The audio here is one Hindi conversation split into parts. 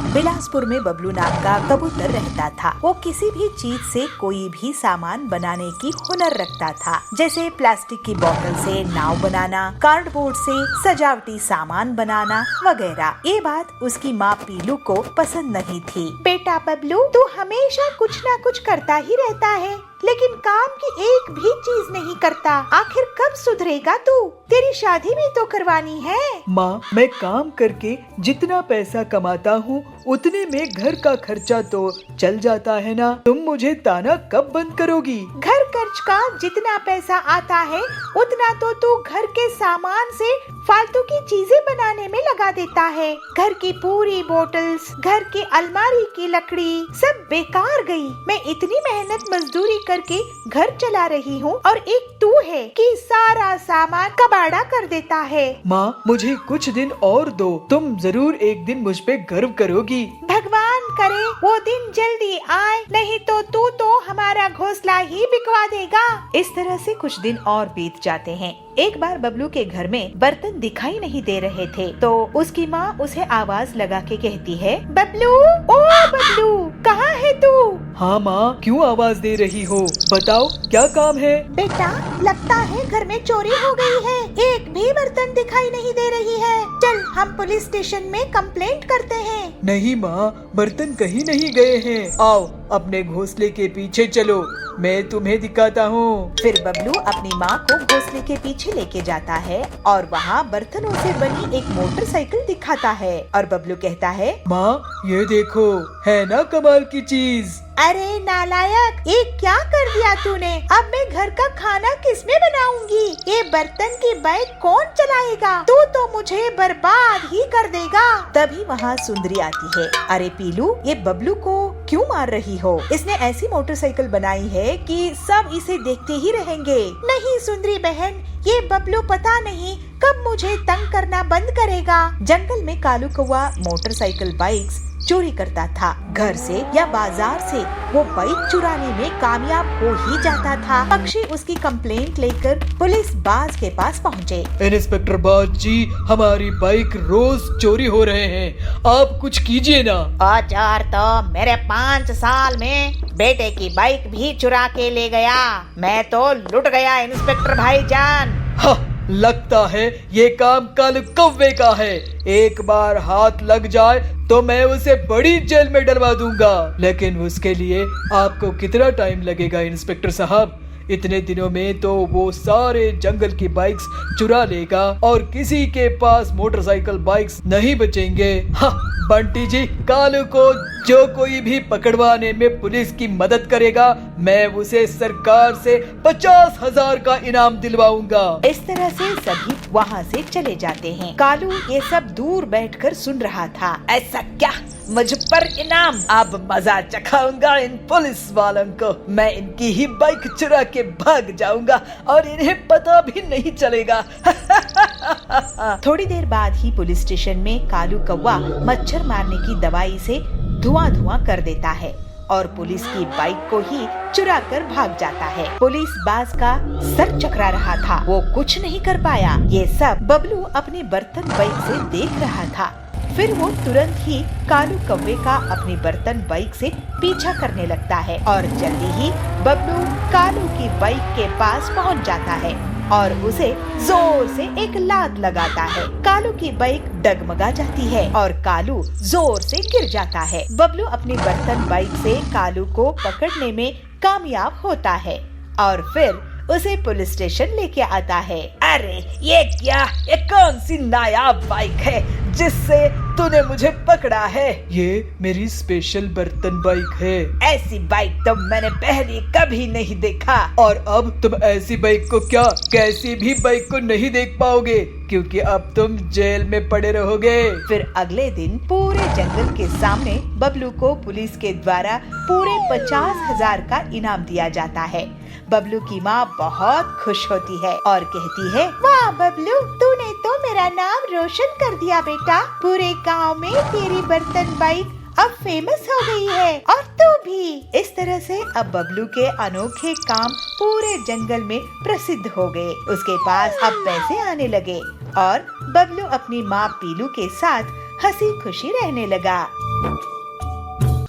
बिलासपुर में बबलू नाम का कबूतर रहता था। वो किसी भी चीज से कोई भी सामान बनाने की हुनर रखता था, जैसे प्लास्टिक की बोतल से नाव बनाना, कार्डबोर्ड से सजावटी सामान बनाना वगैरह। ये बात उसकी माँ पीलू को पसंद नहीं थी। बेटा बबलू, तू हमेशा कुछ ना कुछ करता ही रहता है, लेकिन काम की एक भी चीज नहीं करता। आखिर कब सुधरेगा तू? तेरी शादी भी तो करवानी है। माँ, मैं काम करके जितना पैसा कमाता हूँ उतने में घर का खर्चा तो चल जाता है ना। तुम मुझे ताना कब बंद करोगी? घर खर्च का जितना पैसा आता है उतना तो तू घर के सामान से फालतू की चीजें बनाने में लगा देता है। घर की पूरी बोतल्स, घर की अलमारी की लकड़ी सब बेकार गई। मैं इतनी मेहनत मजदूरी करके घर चला रही हूँ और एक तू है कि सारा सामान कबाड़ा कर देता है। माँ, मुझे कुछ दिन और दो, तुम जरूर एक दिन मुझ पे गर्व करोगी। भगवान करे वो दिन जल्दी आए, नहीं तो तू तो हमारा घोंसला ही बिकवा देगा। इस तरह से कुछ दिन और बीत जाते हैं। एक बार बबलू के घर में बर्तन दिखाई नहीं दे रहे थे, तो उसकी माँ उसे आवाज लगा के कहती है, बबलू, ओ बबलू, कहाँ है तू? हाँ माँ, क्यों आवाज दे रही हो? बताओ क्या काम है? बेटा, लगता है घर में चोरी हो गई है। एक भी बर्तन दिखाई नहीं दे रही है। चल हम पुलिस स्टेशन में कंप्लेंट करते हैं। नहीं माँ, बर्तन कहीं नहीं गए हैं। आओ अपने घोंसले के पीछे चलो, मैं तुम्हें दिखाता हूँ। फिर बबलू अपनी माँ को घोंसले के पीछे लेके जाता है और वहाँ बर्तनों से बनी एक मोटरसाइकिल दिखाता है और बबलू कहता है, माँ ये देखो, है ना कमाल की चीज। अरे नालायक, ये क्या कर दिया तूने? अब मैं घर का खाना किसमें बनाऊंगी? ये बर्तन की बाइक कौन चलाएगा? तू तो मुझे बर्बाद ही कर देगा। तभी वहाँ सुंदरी आती है। अरे पीलू, ये बबलू को क्यों मार रही हो? इसने ऐसी मोटरसाइकिल बनाई है कि सब इसे देखते ही रहेंगे। नहीं सुंदरी बहन, ये बबलू पता नहीं कब मुझे तंग करना बंद करेगा। जंगल में कालू कौवा मोटरसाइकिल बाइक्स चोरी करता था। घर से या बाजार से वो बाइक चुराने में कामयाब हो ही जाता था। पक्षी उसकी कंप्लेंट लेकर पुलिस बाज के पास पहुँचे। इंस्पेक्टर बाज जी, हमारी बाइक रोज चोरी हो रहे हैं, आप कुछ कीजिए ना। औजार तो मेरे 5 साल में बेटे की बाइक भी चुरा के ले गया। मैं तो लुट गया इंस्पेक्टर भाईजान। लगता है ये काम कालू कौवे का है। एक बार हाथ लग जाए तो मैं उसे बड़ी जेल में डलवा दूंगा। लेकिन उसके लिए आपको कितना टाइम लगेगा इंस्पेक्टर साहब? इतने दिनों में तो वो सारे जंगल की बाइक्स चुरा लेगा और किसी के पास मोटरसाइकिल बाइक्स नहीं बचेंगे। बंटी जी, कालू को जो कोई भी पकड़वाने में पुलिस की मदद करेगा, मैं उसे सरकार से 50,000 का इनाम दिलवाऊंगा। इस तरह से सभी वहाँ से चले जाते हैं। कालू ये सब दूर बैठकर सुन रहा था। ऐसा क्या, मुझ पर इनाम? अब मजा चखाऊंगा इन पुलिस वालों को। मैं इनकी ही बाइक चुरा के भाग जाऊंगा और इन्हें पता भी नहीं चलेगा। थोड़ी देर बाद ही पुलिस स्टेशन में कालू कौवा मच्छर मारने की दवाई से धुआं धुआं कर देता है और पुलिस की बाइक को ही चुरा कर भाग जाता है। पुलिस बाज का सर चकरा रहा था, वो कुछ नहीं कर पाया। ये सब बबलू अपने बर्तन बाइक से देख रहा था। फिर वो तुरंत ही कालू कौवे का अपनी बर्तन बाइक से पीछा करने लगता है और जल्दी ही बबलू कालू की बाइक के पास पहुंच जाता है और उसे जोर से एक लात लगाता है। कालू की बाइक डगमगा जाती है और कालू जोर से गिर जाता है। बबलू अपनी बर्तन बाइक से कालू को पकड़ने में कामयाब होता है और फिर उसे पुलिस स्टेशन लेके आता है। अरे ये क्या, ये कौन सी नायाब बाइक है जिससे तूने मुझे पकड़ा है? ये मेरी स्पेशल बर्तन बाइक है। ऐसी बाइक तो मैंने पहले कभी नहीं देखा। और अब तुम ऐसी बाइक को क्या, कैसी भी बाइक को नहीं देख पाओगे, क्योंकि अब तुम जेल में पड़े रहोगे। फिर अगले दिन पूरे जंगल के सामने बबलू को पुलिस के द्वारा पूरे 50,000 का इनाम दिया जाता है। बबलू की माँ बहुत खुश होती है और कहती है, वाह बबलू, तूने तो मेरा नाम रोशन कर दिया बेटा। पूरे गांव में तेरी बर्तन बाइक अब फेमस हो गई है और तू भी। इस तरह से अब बबलू के अनोखे काम पूरे जंगल में प्रसिद्ध हो गए। उसके पास अब पैसे आने लगे और बबलू अपनी माँ पीलू के साथ हंसी खुशी रहने लगा।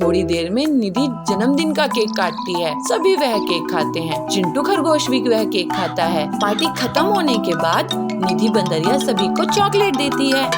थोड़ी देर में निधि जन्मदिन का केक काटती है। सभी वह केक खाते हैं। चिंटू खरगोश भी वह केक खाता है। पार्टी खत्म होने के बाद निधि बंदरिया सभी को चॉकलेट देती है।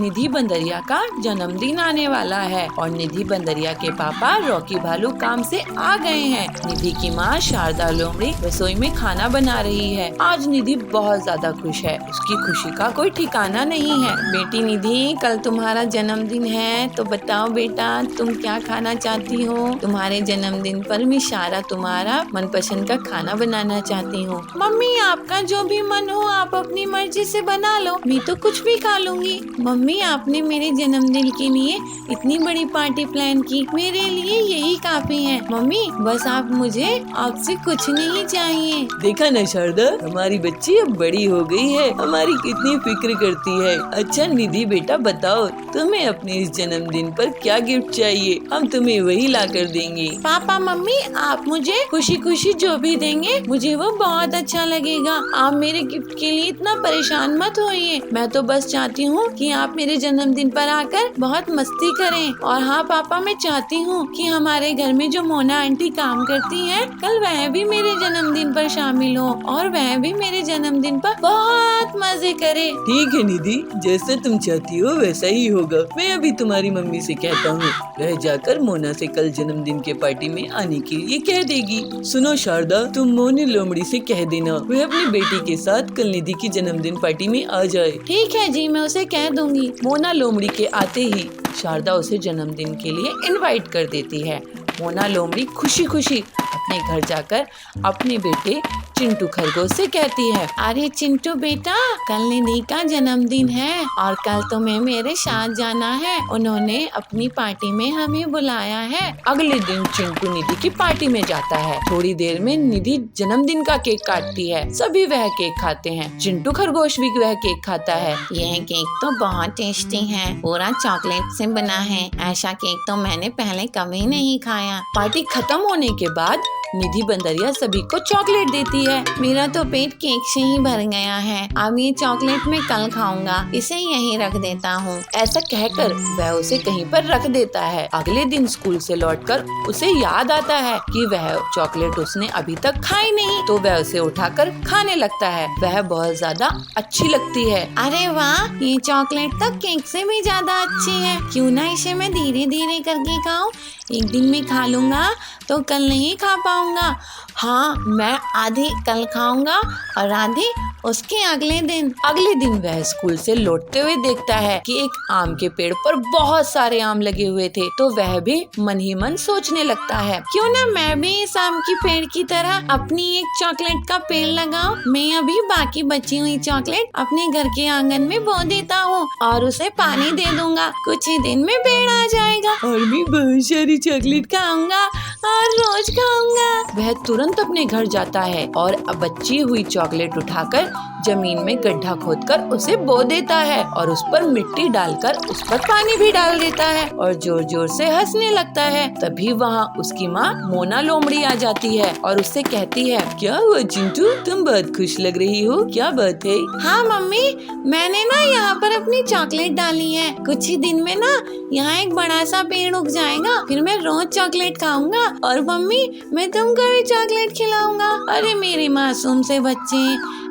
निधि बंदरिया का जन्मदिन आने वाला है और निधि बंदरिया के पापा रॉकी भालू काम से आ गए हैं। निधि की माँ शारदा लोमड़ी रसोई में खाना बना रही है। आज निधि बहुत ज्यादा खुश है। उसकी खुशी का कोई ठिकाना नहीं है। बेटी निधि, कल तुम्हारा जन्मदिन है, तो बताओ बेटा तुम क्या खाना चाहती हो? तुम्हारे जन्मदिन पर मैं सारा तुम्हारा मनपसंद का खाना बनाना चाहती हूँ। मम्मी, आपका जो भी मन हो आप अपनी मर्जी से बना लो, मैं तो कुछ भी खा लूंगी। मम्मी, आपने मेरे जन्मदिन के लिए इतनी बड़ी पार्टी प्लान की, मेरे लिए यही काफी है। मम्मी, बस आप मुझे आपसे कुछ नहीं चाहिए। देखा ना शारदा, हमारी बच्ची अब बड़ी हो गई है, हमारी कितनी फिक्र करती है। अच्छा निधि बेटा, बताओ तुम्हें अपने इस जन्मदिन पर क्या गिफ्ट चाहिए? हम तुम्हें वही ला कर देंगे। पापा मम्मी, आप मुझे खुशी खुशी जो भी देंगे मुझे वो बहुत अच्छा लगेगा। आप मेरे गिफ्ट के लिए इतना परेशान मत होइए। मैं तो बस चाहती हूँ कि आप मेरे जन्मदिन पर आकर बहुत मस्ती करें। और हाँ पापा, मैं चाहती हूँ कि हमारे घर में जो मोना आंटी काम करती हैं, कल वह भी मेरे जन्मदिन पर शामिल हो और वह भी मेरे जन्मदिन पर बहुत मजे करे। ठीक है निधि, जैसे तुम चाहती हो वैसा ही होगा। मैं अभी तुम्हारी मम्मी से कहता हूँ, वह जाकर मोना से कल जन्मदिन के पार्टी में आने के लिए कह देगी। सुनो शारदा, तुम मोनी लोमड़ी से कह देना वह अपनी बेटी के साथ कल निधि की जन्मदिन पार्टी में आ जाए। ठीक है जी, मैं उसे कह दूंगी। मोना लोमड़ी के आते ही शारदा उसे जन्मदिन के लिए इनवाइट कर देती है। मोना लोमड़ी खुशी खुशी अपने घर जाकर अपने बेटे चिंटू खरगोश से कहती है, अरे चिंटू बेटा, कल निधि का जन्मदिन है और कल तुम्हें मेरे साथ जाना है। उन्होंने अपनी पार्टी में हमें बुलाया है। अगले दिन चिंटू निधि की पार्टी में जाता है। थोड़ी देर में निधि जन्मदिन का केक काटती है। सभी वह केक खाते हैं। चिंटू खरगोश भी वह केक खाता है। यह केक तो बहुत टेस्टी है, पूरा चॉकलेट से बना है। ऐसा केक तो मैंने पहले कभी नहीं खाया। पार्टी खत्म होने के बाद निधि बंदरिया सभी को चॉकलेट देती है। मेरा तो पेट केक से ही भर गया है, अब ये चॉकलेट मैं कल खाऊंगा, इसे यहीं रख देता हूँ। ऐसा कहकर वह उसे कहीं पर रख देता है। अगले दिन स्कूल से लौटकर उसे याद आता है कि वह चॉकलेट उसने अभी तक खाई नहीं, तो वह उसे उठाकर खाने लगता है। वह बहुत ज्यादा अच्छी लगती है। अरे वाह, ये चॉकलेट तो केक से भी ज्यादा अच्छी है। क्यों ना इसे मैं धीरे धीरे करके खाऊं? एक दिन में खा लूंगा तो कल नहीं खा पाऊंगा। हाँ, मैं आधी कल खाऊंगा और आधी उसके अगले दिन वह स्कूल से लौटते हुए देखता है कि एक आम के पेड़ पर बहुत सारे आम लगे हुए थे, तो वह भी मन ही मन सोचने लगता है, क्यों ना मैं भी इस आम की पेड़ की तरह अपनी एक चॉकलेट का पेड़ लगाऊं। मैं अभी बाकी बची हुई चॉकलेट अपने घर के आंगन में बो देता हूँ और उसे पानी दे दूंगा। कुछ ही दिन में पेड़ आ जाएगा और मैं बहुत सारी चॉकलेट खाऊंगा और रोज खाऊंगा। वह तुरंत अपने घर जाता है और बची हुई चॉकलेट उठाकर जमीन में गड्ढा खोदकर उसे बो देता है और उस पर मिट्टी डालकर उस पर पानी भी डाल देता है और जोर जोर से हंसने लगता है। तभी वहाँ उसकी माँ मोना लोमड़ी आ जाती है और उससे कहती है, क्या हुआ चिंटू, तुम बहुत खुश लग रही हो, क्या बात है? हाँ मम्मी, मैंने ना यहाँ पर अपनी चॉकलेट डाली है। कुछ ही दिन में ना यहाँ एक बड़ा सा पेड़ उग जाएगा, फिर मैं रोज चॉकलेट खाऊंगा और मम्मी मैं तुमको भी चॉकलेट खिलाऊंगा। अरे मेरे मासूम से बच्चे,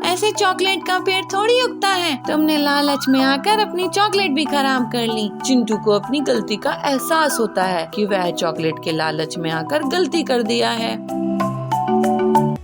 ऐसे चॉकलेट का पेड़ थोड़ी उगता है। तुमने लालच में आकर अपनी चॉकलेट भी खराब कर ली। चिंटू को अपनी गलती का एहसास होता है कि वह चॉकलेट के लालच में आकर गलती कर दिया है।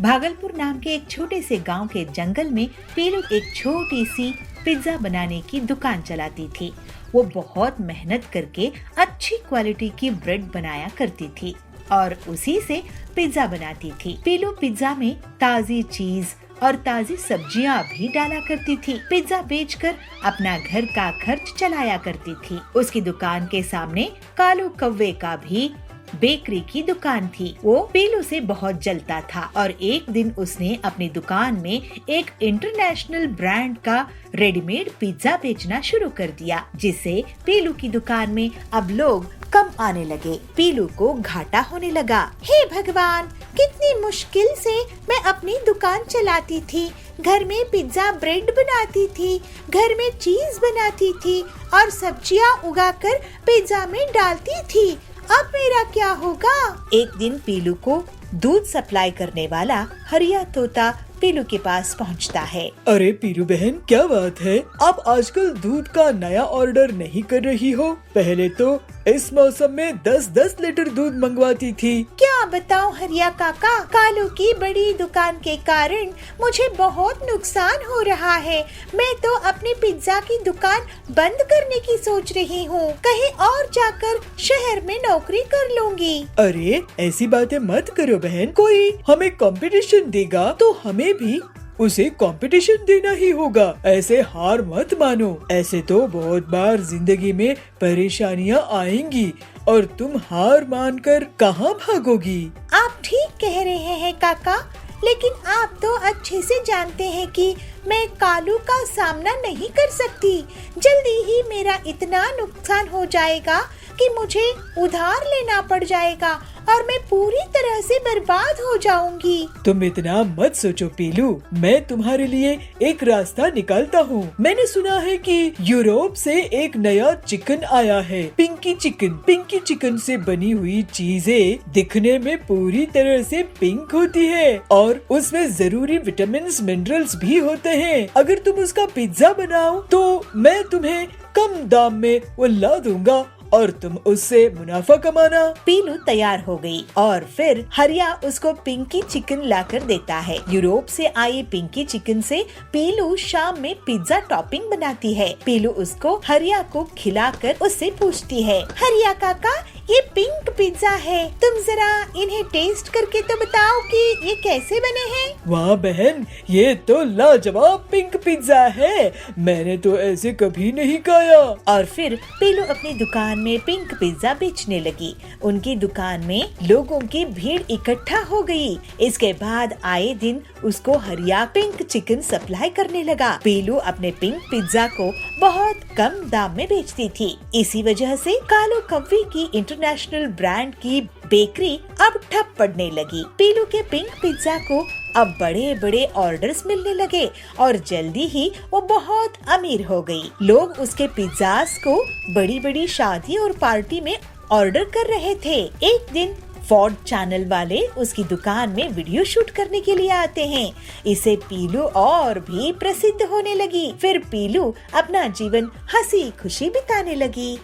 भागलपुर नाम के एक छोटे से गांव के जंगल में पीलू एक छोटी सी पिज्जा बनाने की दुकान चलाती थी। वो बहुत मेहनत करके अच्छी क्वालिटी की ब्रेड बनाया करती थी और उसी से पिज्जा बनाती थी। पीलू पिज्जा में ताजी चीज और ताजी सब्जियां भी डाला करती थी। पिज्जा बेचकर अपना घर का खर्च चलाया करती थी। उसकी दुकान के सामने कालू कौवे का भी बेकरी की दुकान थी। वो पीलू से बहुत जलता था और एक दिन उसने अपनी दुकान में एक इंटरनेशनल ब्रांड का रेडीमेड पिज्जा बेचना शुरू कर दिया, जिससे पीलू की दुकान में अब लोग कम आने लगे। पीलू को घाटा होने लगा। हे भगवान, कितनी मुश्किल से मैं अपनी दुकान चलाती थी। घर में पिज्जा ब्रेड बनाती थी, घर में चीज बनाती थी और सब्जियां उगाकर पिज्जा में डालती थी। अब मेरा क्या होगा? एक दिन पीलू को दूध सप्लाई करने वाला हरिया तोता पीलू के पास पहुंचता है। अरे पीलू बहन, क्या बात है, आप आजकल दूध का नया ऑर्डर नहीं कर रही हो? पहले तो इस मौसम में 10-10 लीटर दूध मंगवाती थी। क्या बताऊं हरिया काका, कालू की बड़ी दुकान के कारण मुझे बहुत नुकसान हो रहा है। मैं तो अपनी पिज्जा की दुकान बंद करने की सोच रही हूँ। कहीं और जाकर शहर में नौकरी कर लूंगी। अरे ऐसी बातें मत करो बहन, कोई हमें कंपटीशन देगा तो हमें भी उसे कंपटीशन देना ही होगा। ऐसे हार मत मानो। ऐसे तो बहुत बार जिंदगी में परेशानियां आएंगी और तुम हार मानकर कहाँ भागोगी। आप ठीक कह रहे हैं काका, लेकिन आप तो अच्छे से जानते हैं कि मैं कालू का सामना नहीं कर सकती। जल्दी ही मेरा इतना नुकसान हो जाएगा कि मुझे उधार लेना पड़ जाएगा और मैं पूरी तरह से बर्बाद हो जाऊंगी। तुम इतना मत सोचो पीलू, मैं तुम्हारे लिए एक रास्ता निकालता हूँ। मैंने सुना है कि यूरोप से एक नया चिकन आया है, पिंकी चिकन। पिंकी चिकन से बनी हुई चीजें दिखने में पूरी तरह से पिंक होती है और उसमें जरूरी विटामिन मिनरल्स भी होते हैं। अगर तुम उसका पिज्जा बनाओ तो मैं तुम्हें कम दाम में वो ला दूंगा और तुम उससे मुनाफा कमाना। पीलू तैयार हो गई और फिर हरिया उसको पिंकी चिकन लाकर देता है। यूरोप से आई पिंकी चिकन से पीलू शाम में पिज्जा टॉपिंग बनाती है। पीलू उसको हरिया को खिलाकर उससे पूछती है, हरिया काका ये पिंक पिज्जा है, तुम जरा इन्हें टेस्ट करके तो बताओ कि ये कैसे बने हैं। वाह बहन, ये तो लाजवाब पिंक पिज्जा है, मैंने तो ऐसे कभी नहीं खाया। और फिर पीलू अपनी दुकान में पिंक पिज्जा बेचने लगी। उनकी दुकान में लोगों की भीड़ इकट्ठा हो गई। इसके बाद आए दिन उसको हरिया पिंक चिकन सप्लाई करने लगा। पीलू अपने पिंक पिज्जा को बहुत कम दाम में बेचती थी। इसी वजह से कालू कव्वे की इंटरनेशनल ब्रांड की बेकरी अब ठप पड़ने लगी। पीलू के पिंक पिज्जा को अब बड़े बड़े ऑर्डर्स मिलने लगे और जल्दी ही वो बहुत अमीर हो गई। लोग उसके पिज्जास को बड़ी बड़ी शादी और पार्टी में ऑर्डर कर रहे थे। एक दिन फॉर्ड चैनल वाले उसकी दुकान में वीडियो शूट करने के लिए आते हैं। इसे पीलू और भी प्रसिद्ध होने लगी। फिर पीलू अपना जीवन हंसी खुशी बिताने लगी।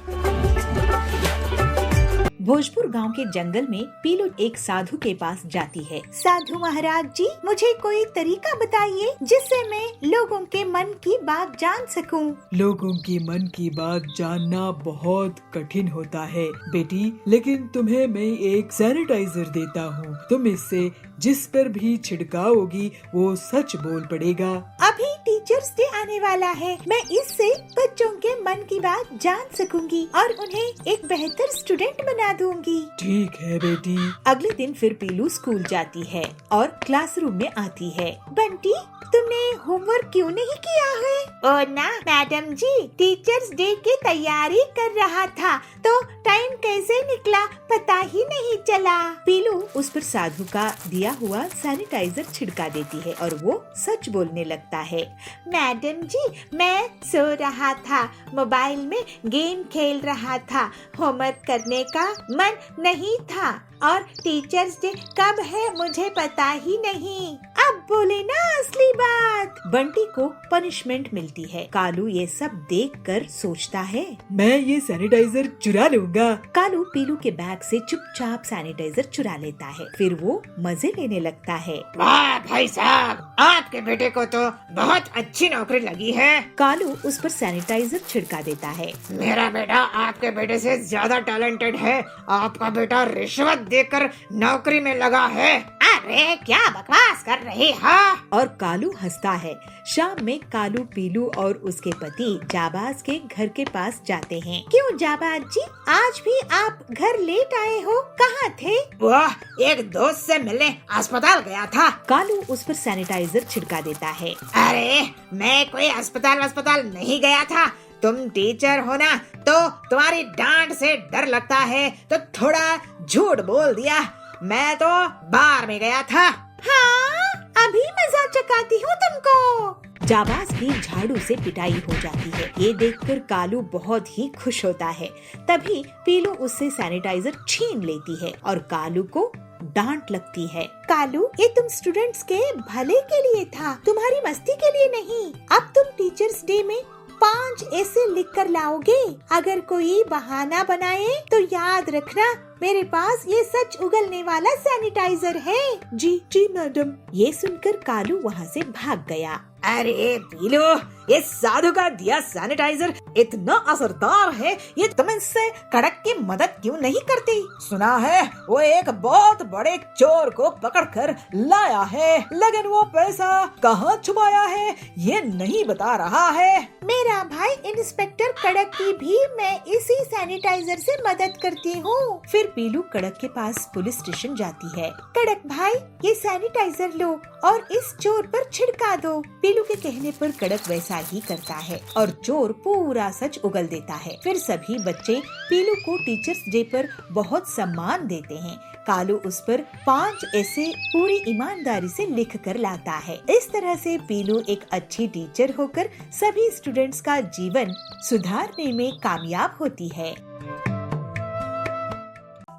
भोजपुर गांव के जंगल में पीलू एक साधु के पास जाती है। साधु महाराज जी, मुझे कोई तरीका बताइए जिससे मैं लोगों के मन की बात जान सकूं। लोगों की मन की बात जानना बहुत कठिन होता है बेटी, लेकिन तुम्हें मैं एक सैनिटाइजर देता हूँ। तुम इससे जिस पर भी छिड़काओगी वो सच बोल पड़ेगा। अभी टीचर्स डे आने वाला है, मैं इससे बच्चों के मन की बात जान सकूंगी और उन्हें एक बेहतर स्टूडेंट बना दूंगी। ठीक है बेटी। अगले दिन फिर पीलू स्कूल जाती है और क्लासरूम में आती है। बंटी, तुमने होमवर्क क्यों नहीं किया है? ओ ना मैडम जी, टीचर्स डे की तैयारी कर रहा था तो टाइम कैसे निकला पता ही नहीं चला। पीलू उस पर साधु का दिया हुआ सैनिटाइजर छिड़का देती है और वो सच बोलने लगता है। मैडम जी, मैं सो रहा था, मोबाइल में गेम खेल रहा था, होमवर्क करने का मन नहीं था और टीचर्स डे कब है मुझे पता ही नहीं। अब बोले ना असली बात। बंटी को पनिशमेंट मिलती है। कालू ये सब देखकर सोचता है, मैं ये सैनिटाइजर चुरा लूंगा। कालू पीलू के बैग से चुपचाप सैनिटाइजर चुरा लेता है। फिर वो मजे लेने लगता है। वाह भाई साहब, आपके बेटे को तो बहुत अच्छी नौकरी लगी है। कालू उस पर सैनिटाइजर छिड़का देता है। मेरा बेटा आपके बेटे से ज्यादा टैलेंटेड है। आपका बेटा रिश्वत देकर नौकरी में लगा है। अरे क्या बकवास कर रही है? और कालू हंसता है। शाम में कालू पीलू और उसके पति जाबाज के घर के पास जाते हैं। क्यों जाबाज जी, आज भी आप घर लेट आए हो? कहाँ थे? वाह, एक दोस्त से मिलने अस्पताल गया था। कालू उस पर सैनिटाइजर छिड़का देता है। अरे मैं कोई अस्पताल नहीं गया था। तुम टीचर हो ना, तो तुम्हारी डांट से डर लगता है तो थोड़ा झूठ बोल दिया। मैं तो बार में गया था। हाँ, अभी मजा चखाती हूँ तुमको। जाबाज की झाड़ू से पिटाई हो जाती है। ये देखकर कालू बहुत ही खुश होता है। तभी पीलू उससे सैनिटाइजर छीन लेती है और कालू को डांट लगती है। कालू, ये तुम स्टूडेंट्स के भले के लिए था, तुम्हारी मस्ती के लिए नहीं। अब तुम टीचर्स डे में 5 ऐसे लिख कर लाओगे। अगर कोई बहाना बनाए तो याद रखना, मेरे पास ये सच उगलने वाला सैनिटाइजर है। जी जी मैडम। ये सुनकर कालू वहाँ से भाग गया। अरे पीलू, ये साधु का दिया सैनिटाइजर इतना असरदार है, ये तुम इससे कड़क की मदद क्यों नहीं करती? सुना है वो एक बहुत बड़े चोर को पकड़कर लाया है, लेकिन वो पैसा कहाँ छुपाया है ये नहीं बता रहा है। मेरा भाई इंस्पेक्टर कड़क की भी मैं इसी सैनिटाइजर से मदद करती हूँ। फिर पीलू कड़क के पास पुलिस स्टेशन जाती है। कड़क भाई, ये सैनिटाइजर लो और इस चोर पर छिड़का दो। पीलू के कहने पर कड़क वैसा ही करता है और चोर पूरा सच उगल देता है। फिर सभी बच्चे पीलू को टीचर्स डे पर बहुत सम्मान देते हैं। कालू उस पर 5 ऐसे पूरी ईमानदारी से लिख कर लाता है। इस तरह से पीलू एक अच्छी टीचर होकर सभी स्टूडेंट्स का जीवन सुधारने में कामयाब होती है।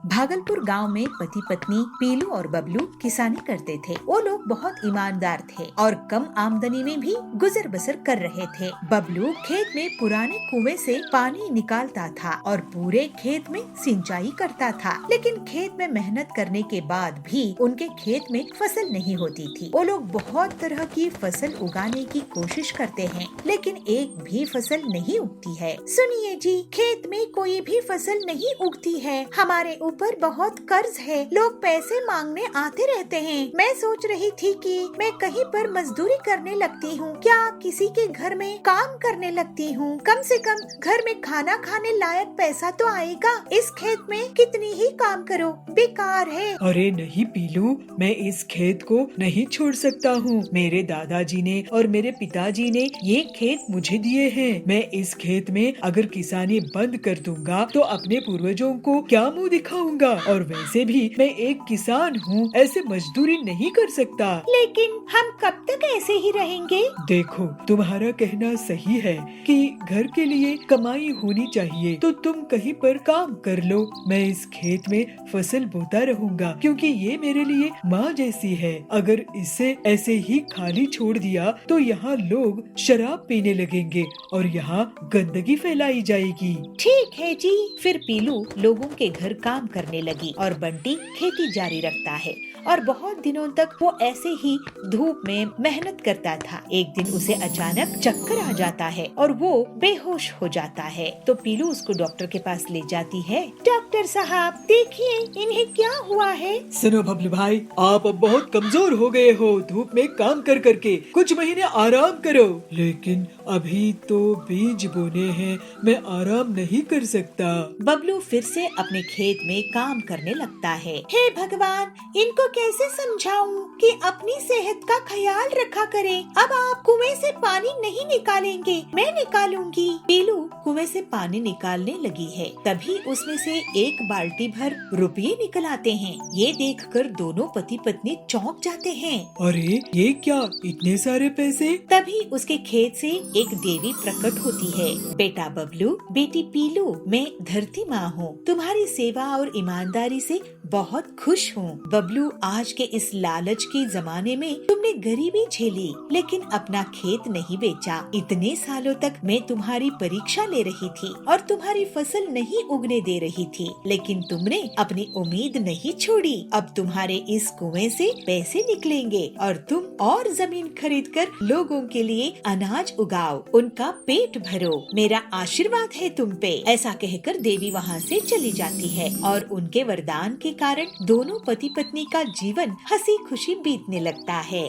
भागलपुर गांव में पति पत्नी पीलू और बबलू किसानी करते थे। वो लोग बहुत ईमानदार थे और कम आमदनी में भी गुजर बसर कर रहे थे। बबलू खेत में पुराने कुएं से पानी निकालता था और पूरे खेत में सिंचाई करता था, लेकिन खेत में मेहनत करने के बाद भी उनके खेत में फसल नहीं होती थी। वो लोग बहुत तरह की फसल उगाने की कोशिश करते हैं, लेकिन एक भी फसल नहीं उगती है। सुनिए जी, खेत में कोई भी फसल नहीं उगती है। हमारे ऊपर बहुत कर्ज है, लोग पैसे मांगने आते रहते हैं। मैं सोच रही थी कि मैं कहीं पर मजदूरी करने लगती हूँ, क्या किसी के घर में काम करने लगती हूँ। कम से कम घर में खाना खाने लायक पैसा तो आएगा। इस खेत में कितनी ही काम करो, बेकार है। अरे नहीं पीलू, मैं इस खेत को नहीं छोड़ सकता हूँ। मेरे दादाजी ने और मेरे पिताजी ने ये खेत मुझे दिए हैं। मैं इस खेत में अगर किसानी बंद कर दूंगा तो अपने पूर्वजों को क्या मुँह दिखाऊंगा? और वैसे भी मैं एक किसान हूँ, ऐसे मजदूरी नहीं कर सकता। लेकिन हम कब तक ऐसे ही रहेंगे? देखो, तुम्हारा कहना सही है कि घर के लिए कमाई होनी चाहिए, तो तुम कहीं पर काम कर लो। मैं इस खेत में फसल बोता रहूंगा, क्योंकि ये मेरे लिए माँ जैसी है। अगर इसे ऐसे ही खाली छोड़ दिया तो यहाँ लोग शराब पीने लगेंगे और यहाँ गंदगी फैलाई जाएगी। ठीक है जी। फिर पीलू लोगों के घर काम करने लगी और बंटी खेती जारी रखता है और बहुत दिनों तक वो ऐसे ही धूप में मेहनत करता था। एक दिन उसे अचानक चक्कर आ जाता है और वो बेहोश हो जाता है। तो पीलू उसको डॉक्टर के पास ले जाती है। डॉक्टर साहब, देखिए इन्हें क्या हुआ है। सुनो बबलू भाई, आप अब बहुत कमजोर हो गए हो धूप में काम कर करके। कुछ महीने आराम करो। लेकिन अभी तो बीज बोने हैं, मैं आराम नहीं कर सकता। बबलू फिर से अपने खेत में काम करने लगता है। हे भगवान, इनको कैसे समझाऊं कि अपनी सेहत का ख्याल रखा करें। अब आप कुएं से पानी नहीं निकालेंगे, मैं निकालूंगी। पीलू कुएं से पानी निकालने लगी है। तभी उसमें से एक बाल्टी भर रुपये निकल आते हैं। ये देखकर दोनों पति पत्नी चौंक जाते हैं। अरे ये क्या, इतने सारे पैसे? तभी उसके खेत से एक देवी प्रकट होती है। बेटा बबलू, बेटी पीलू, मैं धरती माँ हूँ। तुम्हारी सेवा और ईमानदारी से बहुत खुश हूँ। बबलू, आज के इस लालच के जमाने में तुमने गरीबी झेली, लेकिन अपना खेत नहीं बेचा। इतने सालों तक मैं तुम्हारी परीक्षा ले रही थी और तुम्हारी फसल नहीं उगने दे रही थी, लेकिन तुमने अपनी उम्मीद नहीं छोड़ी। अब तुम्हारे इस कुएं से पैसे निकलेंगे और तुम और जमीन खरीदकर लोगों के लिए अनाज उगाओ, उनका पेट भरो। मेरा आशीर्वाद है तुम पे। ऐसा कहकर देवी वहाँ से चली जाती है और उनके वरदान के कारण दोनों पति पत्नी का जीवन हंसी खुशी बीतने लगता है।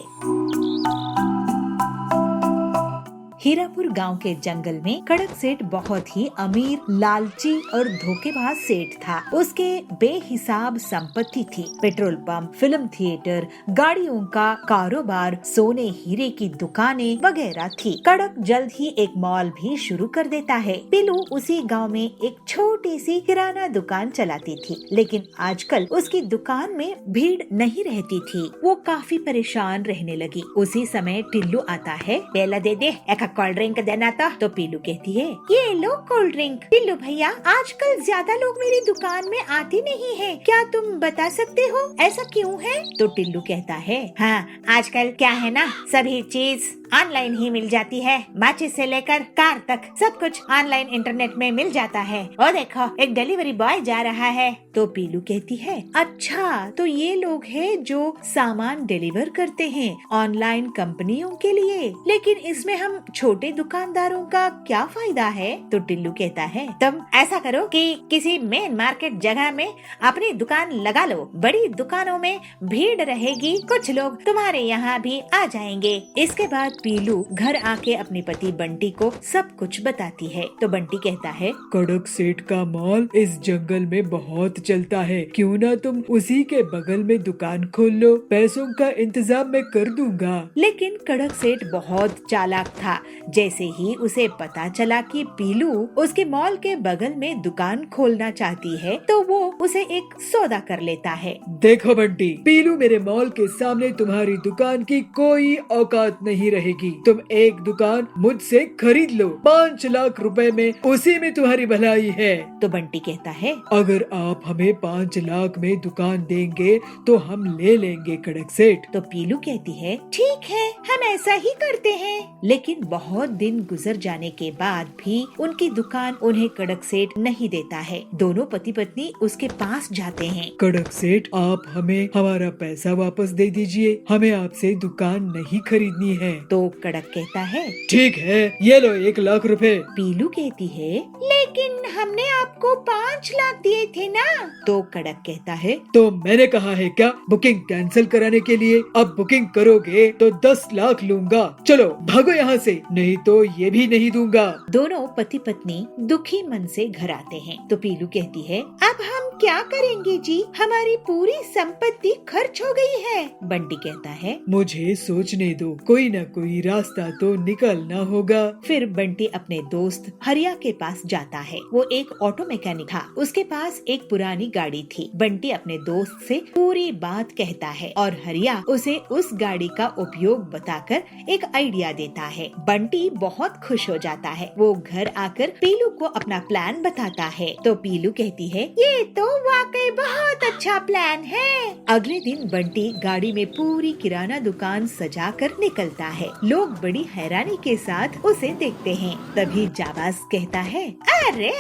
हीरापुर गांव के जंगल में कड़क सेठ बहुत ही अमीर, लालची और धोखेबाज सेठ था। उसके बेहिसाब संपत्ति थी। पेट्रोल पंप, फिल्म थिएटर, गाड़ियों का कारोबार, सोने हीरे की दुकानें वगैरह थी। कड़क जल्द ही एक मॉल भी शुरू कर देता है। पीलू उसी गांव में एक छोटी सी किराना दुकान चलाती थी, लेकिन आजकल उसकी दुकान में भीड़ नहीं रहती थी। वो काफी परेशान रहने लगी। उसी समय टिल्लू आता है। पेला दे दे, एक कोल्ड ड्रिंक देना तो पीलू कहती है, ये लो कोल्ड ड्रिंक। टिल्लू भैया, आजकल ज्यादा लोग मेरी दुकान में आते नहीं हैं। क्या तुम बता सकते हो ऐसा क्यों है? तो टिल्लू कहता है, हाँ, आजकल क्या है ना, सभी चीज ऑनलाइन ही मिल जाती है। माचिस से लेकर कार तक सब कुछ ऑनलाइन इंटरनेट में मिल जाता है। और देखो, एक डिलीवरी बॉय जा रहा है। तो पीलू कहती है, अच्छा, तो ये लोग हैं जो सामान डिलीवर करते हैं ऑनलाइन कंपनियों के लिए, लेकिन इसमें हम छोटे दुकानदारों का क्या फायदा है? तो टिल्लू कहता है, तुम ऐसा करो कि किसी मेन मार्केट जगह में अपनी दुकान लगा लो। बड़ी दुकानों में भीड़ रहेगी, कुछ लोग तुम्हारे यहाँ भी आ जाएंगे। इसके बाद पीलू घर आके अपने पति बंटी को सब कुछ बताती है। तो बंटी कहता है, कड़क सेठ का मॉल इस जंगल में बहुत चलता है, क्यों ना तुम उसी के बगल में दुकान खोल लो, पैसों का इंतजाम मैं कर दूंगा। लेकिन कड़क सेठ बहुत चालाक था। जैसे ही उसे पता चला कि पीलू उसके मॉल के बगल में दुकान खोलना चाहती है, तो वो उसे एक सौदा कर लेता है। देखो बंटी, पीलू मेरे मॉल के सामने तुम्हारी दुकान की कोई औकात नहीं रहेगी। तुम एक दुकान मुझसे खरीद लो, 5 लाख रुपए में, उसी में तुम्हारी भलाई है। तो बंटी कहता है, अगर आप हमें 5 लाख में दुकान देंगे तो हम ले लेंगे कड़क सेठ। तो पीलू कहती है, ठीक है, हम ऐसा ही करते हैं। लेकिन बहुत दिन गुजर जाने के बाद भी उनकी दुकान उन्हें कड़क सेठ नहीं देता है। दोनों पति पत्नी उसके पास जाते हैं। कड़क सेठ, आप हमें हमारा पैसा वापस दे दीजिए, हमें आपसे दुकान नहीं खरीदनी है। तो कड़क कहता है, ठीक है, ये लो 1 लाख रुपए। पीलू कहती है, लेकिन हमने आपको 5 लाख दिए थे ना। तो कड़क कहता है, तो मैंने कहा है क्या बुकिंग कैंसिल कराने के लिए? अब बुकिंग करोगे तो 10 लाख लूंगा। चलो भागो यहाँ से, नहीं तो ये भी नहीं दूंगा। दोनों पति पत्नी दुखी मन से घर आते हैं। तो पीलू कहती है, अब हम क्या करेंगे जी, हमारी पूरी संपत्ति खर्च हो गई है। बंटी कहता है, मुझे सोचने दो, कोई न कोई रास्ता तो निकलना होगा। फिर बंटी अपने दोस्त हरिया के पास जाता है। वो एक ऑटो मैकेनिक था। उसके पास एक पुरानी गाड़ी थी। बंटी अपने दोस्त से पूरी बात कहता है और हरिया उसे उस गाड़ी का उपयोग बताकर एक आइडिया देता है। बंटी बहुत खुश हो जाता है। वो घर आकर पीलू को अपना प्लान बताता है। तो पीलू कहती है, ये तो वाकई बहुत अच्छा प्लान है। अगले दिन बंटी गाड़ी में पूरी किराना दुकान सजा कर निकलता है। लोग बड़ी हैरानी के साथ उसे देखते हैं। तभी जाबाज कहता है, अरे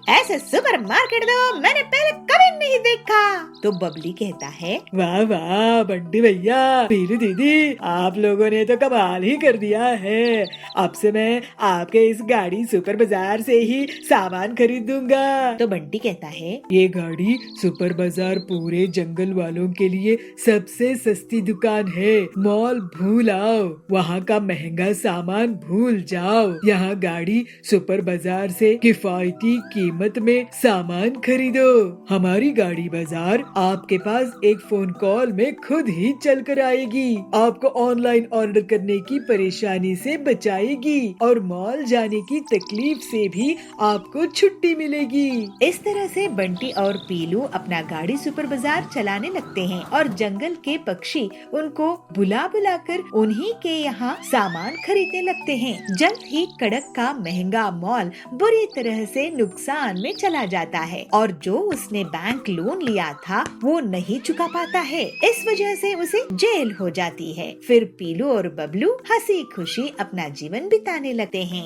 ऐसे सुपर मार्केट तो मैंने पहले कभी नहीं देखा। तो बबली कहता है, वाह वाह बंटी भैया, पीलू दीदी, आप लोगों ने तो कमाल ही कर दिया है। अब से मैं आपके इस गाड़ी सुपर बाजार से ही सामान खरीदूंगा। तो बंटी कहता है, ये गाड़ी सुपर बाजार पूरे जंगल वालों के लिए सबसे सस्ती दुकान है। मॉल भूल आओ, वहाँ का महंगा सामान भूल जाओ। यहाँ गाड़ी सुपर बाजार से किफायती कीमत में सामान खरीदो। हमारी गाड़ी बाजार आपके पास एक फोन कॉल में खुद ही चल कर आएगी, आपको ऑनलाइन ऑर्डर करने की परेशानी से बचाएगी और मॉल जाने की तकलीफ से भी आपको छुट्टी मिलेगी। इस तरह से बंटी और पीलू अपना गाड़ी सुपर बाजार चलाने लगते हैं और जंगल के पक्षी उनको बुला बुलाकर उन्हीं के यहाँ सामान खरीदने लगते हैं। जल्द ही कड़क का महंगा मॉल बुरी तरह से नुकसान में चला जाता है और जो उसने बैंक लोन लिया था वो नहीं चुका पाता है। इस वजह से उसे जेल हो जाती है। फिर पीलू और बबलू हंसी खुशी अपना जीवन बिताने लगते हैं।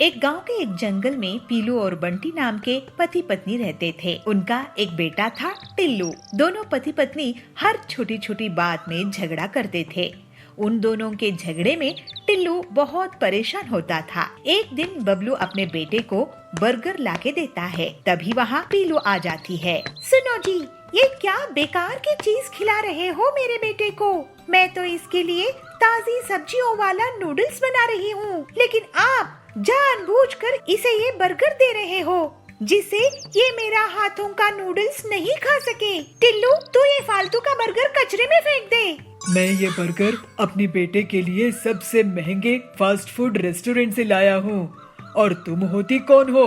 एक गांव के एक जंगल में पीलू और बंटी नाम के पति पत्नी रहते थे। उनका एक बेटा था टिल्लू। दोनों पति पत्नी हर छोटी छोटी बात में झगड़ा करते थे। उन दोनों के झगड़े में टिल्लू बहुत परेशान होता था। एक दिन बबलू अपने बेटे को बर्गर लाके देता है। तभी वहाँ पीलू आ जाती है। सुनो जी, ये क्या बेकार की चीज खिला रहे हो मेरे बेटे को? मैं तो इसके लिए ताजी सब्जियों वाला नूडल्स बना रही हूँ, लेकिन आप जानबूझकर इसे ये बर्गर दे रहे हो जिससे ये मेरा हाथों का नूडल्स नहीं खा सके। टिल्लू, तू ये फालतू का बर्गर कचरे में फेंक दे। मैं ये बर्गर अपने बेटे के लिए सबसे महंगे फास्ट फूड रेस्टोरेंट से लाया हूँ, और तुम होती कौन हो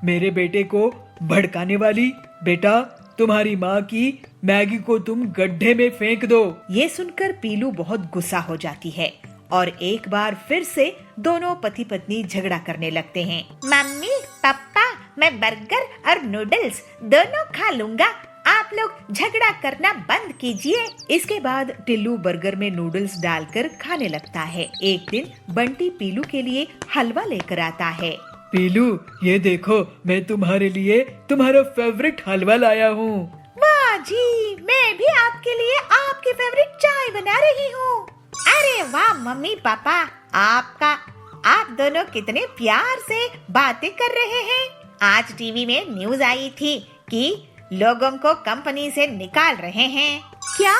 मेरे बेटे को भड़काने वाली? बेटा, तुम्हारी माँ की मैगी को तुम गड्ढे में फेंक दो। ये सुनकर पीलू बहुत गुस्सा हो जाती है और एक बार फिर से दोनों पति पत्नी झगड़ा करने लगते हैं। मम्मी, पापा, मैं बर्गर और नूडल्स दोनों खा लूंगा, आप लोग झगड़ा करना बंद कीजिए। इसके बाद टिल्लू बर्गर में नूडल्स डालकर खाने लगता है। एक दिन बंटी पीलू के लिए हलवा लेकर आता है। पीलू, ये देखो, मैं तुम्हारे लिए तुम्हारा फेवरेट हलवा लाया हूँ। वाह जी, मैं भी आपके लिए आपकी फेवरेट चाय बना रही हूँ। अरे वाह मम्मी पापा, आप दोनों कितने प्यार से बातें कर रहे हैं। आज टीवी में न्यूज आई थी कि लोगों को कंपनी से निकाल रहे हैं। क्या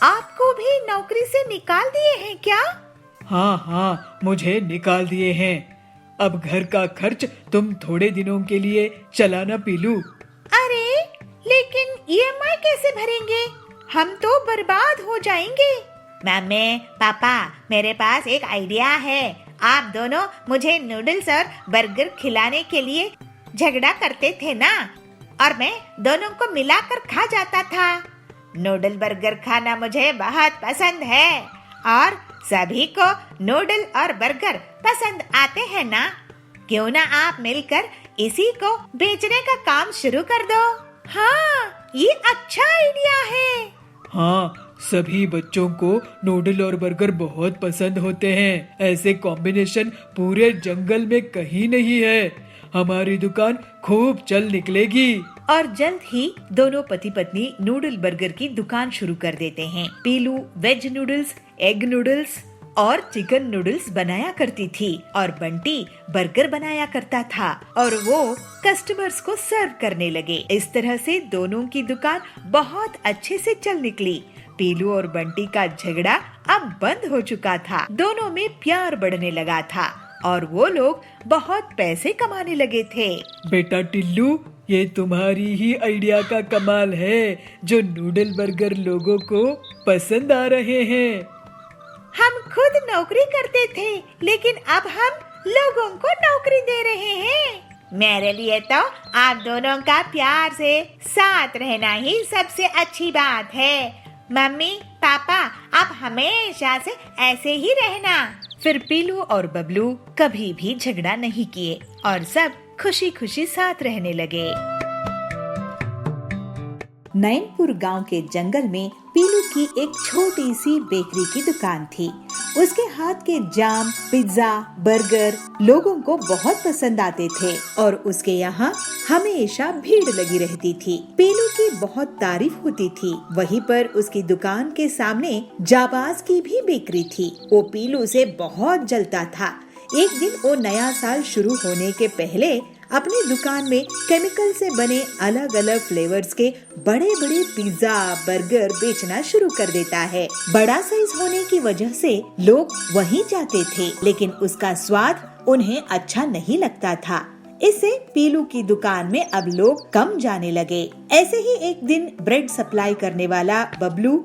आपको भी नौकरी से निकाल दिए हैं क्या? हाँ, मुझे निकाल दिए हैं। अब घर का खर्च तुम थोड़े दिनों के लिए चलाना पीलू। अरे, लेकिन EMI कैसे भरेंगे? हम तो बर्बाद हो जाएंगे। मम्मी पापा, मेरे पास एक आइडिया है। आप दोनों मुझे नूडल्स और बर्गर खिलाने के लिए झगड़ा करते थे ना, और मैं दोनों को मिलाकर खा जाता था। नूडल बर्गर खाना मुझे बहुत पसंद है, और सभी को नूडल और बर्गर पसंद आते हैं ना। क्यों ना आप मिलकर इसी को बेचने का काम शुरू कर दो। हाँ, ये अच्छा आइडिया है। हाँ, सभी बच्चों को नूडल और बर्गर बहुत पसंद होते हैं। ऐसे कॉम्बिनेशन पूरे जंगल में कहीं नहीं है। हमारी दुकान खूब चल निकलेगी। और जल्द ही दोनों पति पत्नी नूडल बर्गर की दुकान शुरू कर देते हैं। पीलू वेज नूडल्स, एग नूडल्स और चिकन नूडल्स बनाया करती थी, और बंटी बर्गर बनाया करता था, और वो कस्टमर्स को सर्व करने लगे। इस तरह से दोनों की दुकान बहुत अच्छे से चल निकली। पीलू और बंटी का झगड़ा अब बंद हो चुका था। दोनों में प्यार बढ़ने लगा था, और वो लोग बहुत पैसे कमाने लगे थे। बेटा टिल्लू, ये तुम्हारी ही आइडिया का कमाल है जो नूडल बर्गर लोगों को पसंद आ रहे हैं। हम खुद नौकरी करते थे, लेकिन अब हम लोगों को नौकरी दे रहे हैं। मेरे लिए तो आप दोनों का प्यार से साथ रहना ही सबसे अच्छी बात है। मम्मी पापा, आप हमेशा से ऐसे ही रहना। फिर पीलू और बबलू कभी भी झगड़ा नहीं किए, और सब खुशी खुशी साथ रहने लगे। नैनपुर गांव के जंगल में पीलू की एक छोटी सी बेकरी की दुकान थी। उसके हाथ के जाम, पिज्जा, बर्गर लोगों को बहुत पसंद आते थे, और उसके यहाँ हमेशा भीड़ लगी रहती थी। पीलू की बहुत तारीफ होती थी। वहीं पर उसकी दुकान के सामने जाबाज की भी बेकरी थी। वो पीलू से बहुत जलता था। एक दिन वो नया साल शुरू होने के पहले अपनी दुकान में केमिकल से बने अलग अलग फ्लेवर्स के बड़े बड़े पिज्जा, बर्गर बेचना शुरू कर देता है। बड़ा साइज होने की वजह से लोग वहीं जाते थे, लेकिन उसका स्वाद उन्हें अच्छा नहीं लगता था। इससे पीलू की दुकान में अब लोग कम जाने लगे। ऐसे ही एक दिन ब्रेड सप्लाई करने वाला बबलू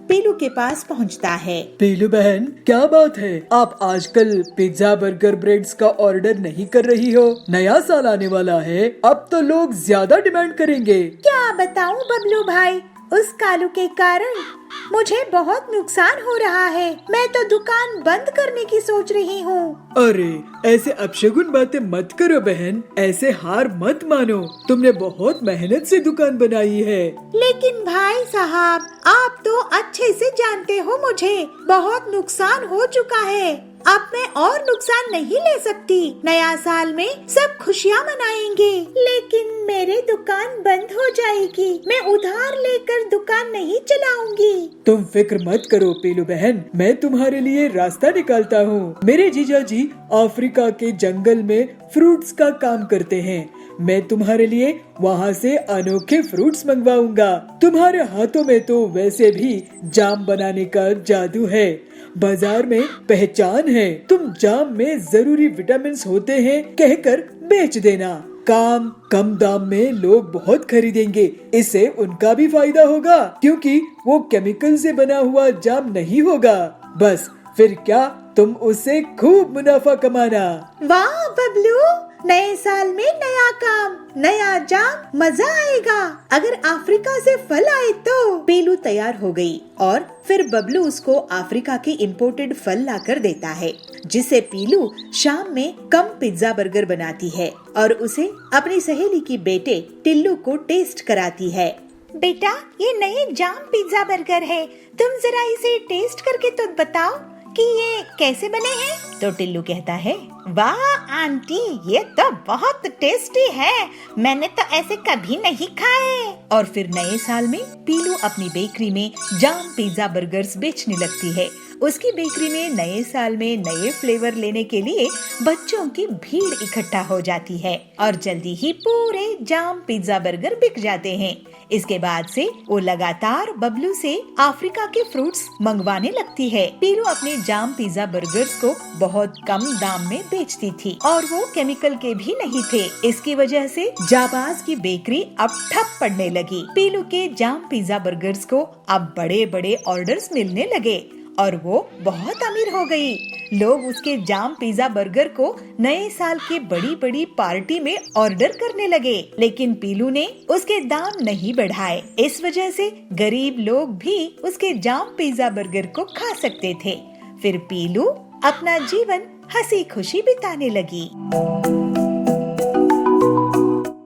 पीलू के पास पहुंचता है। पीलू बहन, क्या बात है? आप आजकल पिज्जा, बर्गर, ब्रेड्स का ऑर्डर नहीं कर रही हो? नया साल आने वाला है, अब तो लोग ज्यादा डिमांड करेंगे। क्या बताऊं बबलू भाई, उस कालू के कारण मुझे बहुत नुकसान हो रहा है। मैं तो दुकान बंद करने की सोच रही हूँ। अरे, ऐसे अपशगुन बातें मत करो बहन। ऐसे हार मत मानो। तुमने बहुत मेहनत से दुकान बनाई है। लेकिन भाई साहब, आप तो अच्छे से जानते हो मुझे बहुत नुकसान हो चुका है। अब मैं और नुकसान नहीं ले सकती। नया साल में सब खुशियाँ मनाएंगे, लेकिन मेरी दुकान बंद हो जाएगी। मैं उधार लेकर दुकान नहीं चलाऊंगी। तुम फिक्र मत करो पीलू बहन, मैं तुम्हारे लिए रास्ता निकालता हूँ। मेरे जीजा जी अफ्रीका के जंगल में फ्रूट्स का काम करते हैं। मैं तुम्हारे लिए वहाँ से अनोखे फ्रूट्स मंगवाऊंगा। तुम्हारे हाथों में तो वैसे भी जाम बनाने का जादू है, बाजार में पहचान है। तुम जाम में जरूरी विटामिन होते हैं कहकर बेच देना। काम कम दाम में लोग बहुत खरीदेंगे, इससे उनका भी फायदा होगा क्योंकि वो केमिकल से बना हुआ जाम नहीं होगा। बस फिर क्या, तुम उससे खूब मुनाफा कमाना। वाह बबलू, नए साल में नया काम, नया जाम, मजा आएगा। अगर अफ्रीका से फल आए तो। पीलू तैयार हो गई और फिर बबलू उसको अफ्रीका के इंपोर्टेड फल लाकर देता है, जिसे पीलू शाम में कम पिज्जा बर्गर बनाती है और उसे अपनी सहेली की बेटे टिल्लू को टेस्ट कराती है। बेटा, ये नए जाम पिज्जा बर्गर है, तुम जरा इसे टेस्ट करके तो बताओ कि ये कैसे बने हैं। तो टिल्लू कहता है, वाह आंटी, ये तो बहुत टेस्टी है, मैंने तो ऐसे कभी नहीं खाए। और फिर नए साल में पीलू अपनी बेकरी में जाम पिज्जा बर्गर्स बेचने लगती है। उसकी बेकरी में नए साल में नए फ्लेवर लेने के लिए बच्चों की भीड़ इकट्ठा हो जाती है और जल्दी ही पूरे जाम पिज्जा बर्गर बिक जाते हैं। इसके बाद से वो लगातार बबलू से अफ्रीका के फ्रूट्स मंगवाने लगती है। पीलू अपने जाम पिज्जा बर्गर्स को बहुत कम दाम में बेचती थी और वो केमिकल के भी नहीं थे। इसकी वजह से जाबाज की बेकरी अब ठप पड़ने लगी। पीलू के जाम पिज्जा बर्गर्स को अब बड़े बड़े ऑर्डर्स मिलने लगे और वो बहुत अमीर हो गई। लोग उसके जाम पिज्जा बर्गर को नए साल के बड़ी बड़ी पार्टी में ऑर्डर करने लगे, लेकिन पीलू ने उसके दाम नहीं बढ़ाए। इस वजह से गरीब लोग भी उसके जाम पिज्जा बर्गर को खा सकते थे। फिर पीलू अपना जीवन हंसी खुशी बिताने लगी।